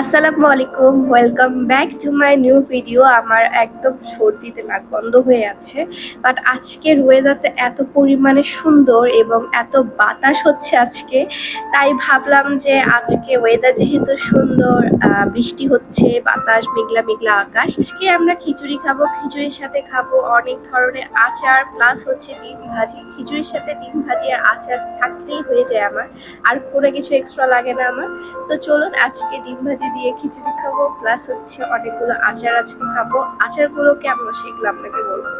আসসালামু আলাইকুম, welcome back to my new video. আমার একদম সর্দিতে নাক বন্ধ হয়ে আছে, বাট আজকের ওয়েদারটা এত পরিমাণে সুন্দর এবং এত বাতাস হচ্ছে আজকে, তাই ভাবলাম যে আজকে ওয়েদার যেহেতু সুন্দর, বৃষ্টি হচ্ছে, বাতাস, মেঘলা মেঘলা আকাশ, আজকে আমরা খিচুড়ি খাবো। খিচুড়ির সাথে খাবো অনেক ধরনের আচার, প্লাস হচ্ছে ডিম ভাজি। খিচুড়ির সাথে ডিম ভাজি আর আচার থাকলেই হয়ে যায় আমার, আর কোনো কিছু এক্সট্রা লাগে না আমার। সো চলুন আজকে ডিম ভাজি দিয়ে খিচুড়ি খাবো, প্লাস হচ্ছে অনেকগুলো আচার আজকে খাবো। আচারগুলো কেমন সেগুলো আপনাকে বলবো।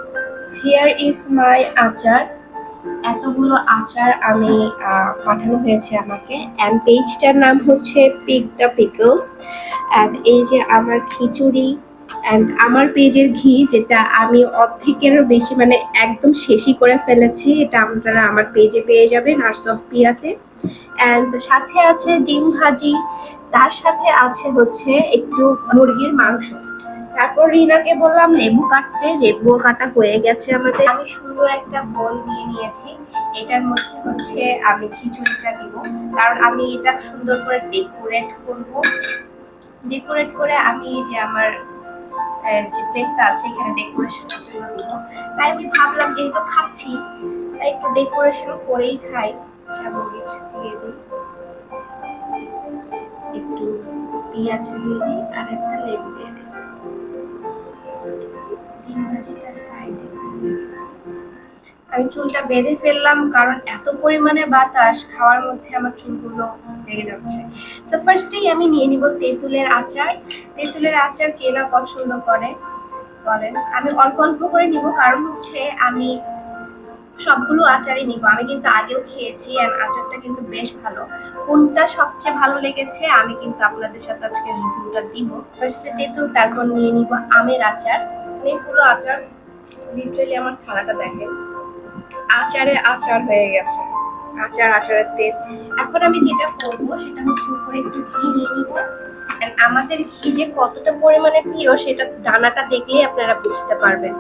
হিয়ার ইজ মাই আচার। এতগুলো আচার আমি পাঠানো হয়েছে আমাকে, অ্যান্ড পেজটার নাম হচ্ছে পিক দ্য পিকলস। অ্যান্ড এই যে আমার খিচুড়ি, অ্যান্ড আমার পেজের ঘি, যেটা আমি অর্ধেকেরও বেশি মানে একদম শেষই করে ফেলেছি, এটা আপনারা আমার পেজে পেয়ে যাবেন আর্টস অফ পিয়াতে। অ্যান্ড সাথে আছে ডিম ভাজি, তার সাথে আছে হচ্ছে একটু মুরগির মাংস। তারপর রিনাকে বললাম লেবু কাটতে, লেবুও কাটা হয়ে গেছে আমাদের। আমি সুন্দর একটা বোল নিয়ে নিয়েছি, এটার মধ্যে হচ্ছে আমি খিচুড়িটা দিব, কারণ আমি এটা সুন্দর করে ডেকোরেট করব। ডেকোরেট করে আমি এই যে আমার যে প্লেটটা আছে এখানে ডেকোরেশনের জন্য দিব। তাই আমি ভাবলাম যেহেতু খাচ্ছি, তাই একটু ডেকোরেশন করেই খাই। চামচ দিয়ে দিই, একটু পেঁয়াজ দিয়ে দিই, আর একটা লেবু দিয়ে দিই। ডিম ভাজিটা সাইডে আমি চুলটা বেঁধে ফেললাম, কারণ এত পরিমাণে বাতাস, খাওয়ার মধ্যে আমার চুলগুলো লেগে যাচ্ছে। সো ফার্স্টেই আমি নিয়ে নিব তেঁতুলের আচার। তেঁতুলের আচার কে না পছন্দ করে বলেন। আমি অল্প অল্প করে নিব, কারণ হচ্ছে আমি সবগুলো আচারই নিব। আমি কিন্তু আগেও খেয়েছি, আর আচারটা কিন্তু বেশ ভালো। কোনটা সবচেয়ে ভালো লেগেছে আমি কিন্তু আপনাদের সাথে আজকে রিভিউটা দিব। ফার্স্টে তেঁতুল, তারপর নিয়ে নিব আমের আচার। অনেকগুলো আচার, লিটারালি আমার খানাটা দেখেন, আচারে আচার হয়ে গেছে, আচার আচারের তেল। এখন আমি যেটা করবো সেটা হচ্ছে উপরে একটু ঘি নিয়ে নিব। আমাদের ঘি যে কতটা পরিমাণে প্রিয় সেটা দানাটা দেখলেই আপনারা বুঝতে পারবেন।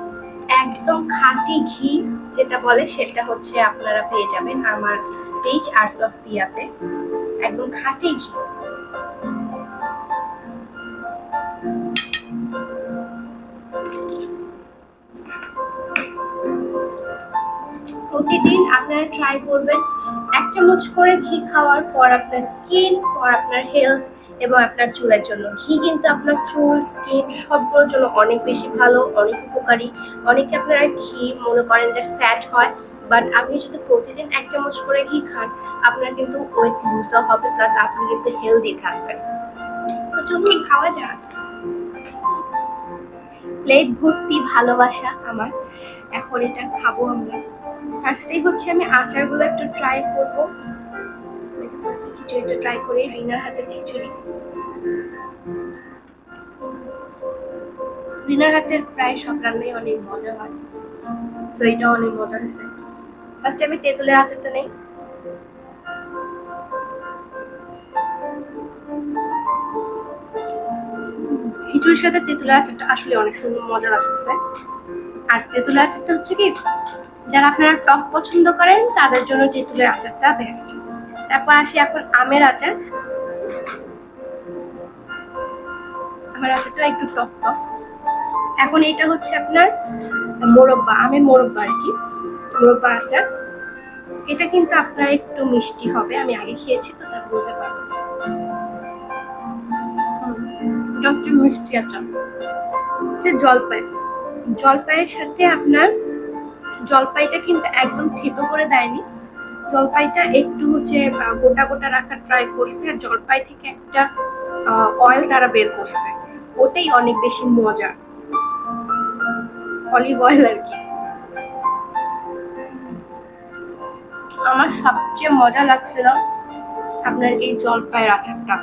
একদম খাঁটি ঘি যেটা বলে সেটা হচ্ছে আপনারা পেয়ে যাবেন আমার পেজ আর্টস অফ পিয়াতে, একদম খাঁটি ঘি। প্রতিদিন আপনারা ট্রাই করবেন 1 চামচ করে ঘি খাওয়ার, পর আপনার স্কিন, পর আপনার হেলথ এবং আপনার চুলের জন্য। ঘি কিন্তু আপনার চুল, স্কিন সবগুলোর জন্য অনেক বেশি ভালো, অনেক উপকারী। অনেকে আপনারা ঘি মনে করেন যে ফ্যাট হয়, বাট আপনি যদি প্রতিদিন 1 চামচ করে ঘি খান, আপনার কিন্তু ওয়েট লুজও হবে, প্লাস আপনি কিন্তু হেলদি থাকবেন। তো চলুন খাওয়া যাক। প্লেট ভর্তি ভালোবাসা আমার, এখন এটা খাবো আমরা। ফার্স্টেই হচ্ছে আমি আচারগুলো একটু ট্রাই করবো। ফার্স্টে খিচুড়িটা ট্রাই করি, রিনার হাতের খিচুড়ি। রিনার হাতের প্রায় সব রান্নাই অনেক মজা হয়, তো এটাও অনেক মজা হয়েছে। ফার্স্টে আমি তেঁতুলের আচারটা নেই। খিচুড়ির সাথে তেঁতুলের আচারটা আসলে অনেক সুন্দর মজা লাগতেছে। আর তেঁতুলের আচারটা হচ্ছে কি, যারা আপনারা টক পছন্দ করেন তাদের জন্য তেঁতুলের আচারটা বেস্ট। তারপর আসি এখন আমের আচার। আমার আচারটা একটু টক টক। এখন এটা হচ্ছে আপনার মোরব্বা, আমের মোরব্বা আর কি, মোরব্বা আচার। এটা কিন্তু আপনার একটু মিষ্টি হবে, আমি আগে খেয়েছি তো তার বলতে পারবো। এটা হচ্ছে মিষ্টি আচার, হচ্ছে জলপাই। জলপাইয়ের সাথে আপনার, জলপাইটা কিন্তু একদম থেতো করে দেয়নি, জলপাইটা একটু হচ্ছে গোটা গোটা রাখার ট্রাই করছে, আর জলপাই থেকে একটা অয়েল তারা বের করছে, ওটাই অনেক বেশি মজা, অলিভ অয়েল আর কি। আমার সবচেয়ে মজা লাগছিল আপনার এই জলপাইয়ের আচারটা।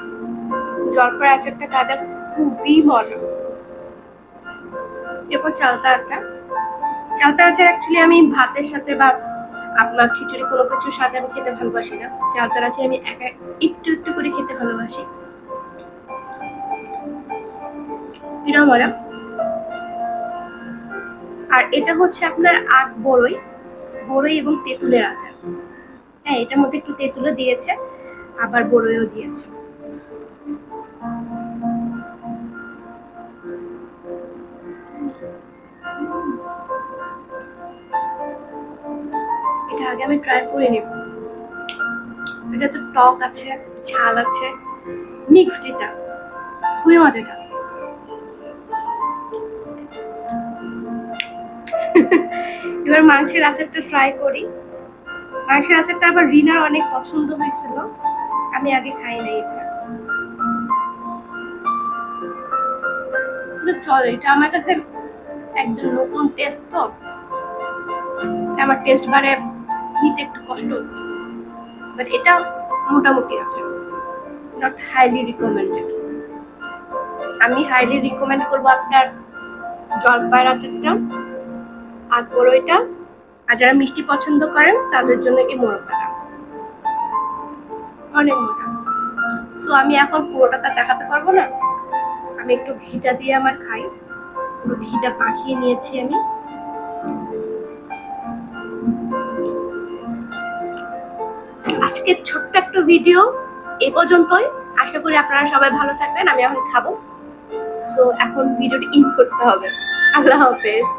জলপাইয়ের আচারটা তাদের খুবই মজা। এরপর চালতা আচার। চালতা আচার অ্যাকচুয়ালি আমি ভাতের সাথে বা আপনার খিচুড়ি কোনো কিছুর সাথে আমি খেতে ভালোবাসি না। চালতার আচার আমি একা একটু একটু করে খেতে ভালোবাসি, এটাও মজা। আর এটা হচ্ছে আপনার আখ বড়ই, বড়ই এবং তেঁতুলের আচার। হ্যাঁ, এটার মধ্যে একটু তেঁতুলও দিয়েছে, আবার বড়ইও দিয়েছে। আগে আমি ট্রাই করে নিব। এটা তো টক আছে, ঝাল আছে, মিক্সড, এটা খুবই মজাটা। এবার মাংসের আচারটা ট্রাই করি। মাংসের আচারটা আবার রিনার অনেক পছন্দ হয়েছিল, আমি আগে খাই নাই এটা। চলো, এটা আমার কাছে একদম নতুন টেস্ট, তো আমার টেস্ট বারে নিতে একটু কষ্ট হচ্ছে, বাট এটা মোটামুটি আছে, নট হাইলি রিকমেন্ডেড। আমি হাইলি রিকমেন্ড করবো আপনার জলপাইয়ের আচারটা, আকবর ওইটা, আর যারা মিষ্টি পছন্দ করেন তাদের জন্য এই মোরব্বাটা অনেক মজা। সো আমি এখন পুরোটা তো দেখাতে পারবো না, আমি একটু ঘিটা দিয়ে আমার খাই, পুরো ঘিটা পাকিয়ে নিয়েছি আমি। আজকের ছোট্ট একটা ভিডিও এই পর্যন্তই, আশা করি আপনারা সবাই ভালো থাকবেন। আমি এখন খাবো, সো এখন ভিডিওটি ইন করতে হবে। আল্লাহ হাফেজ।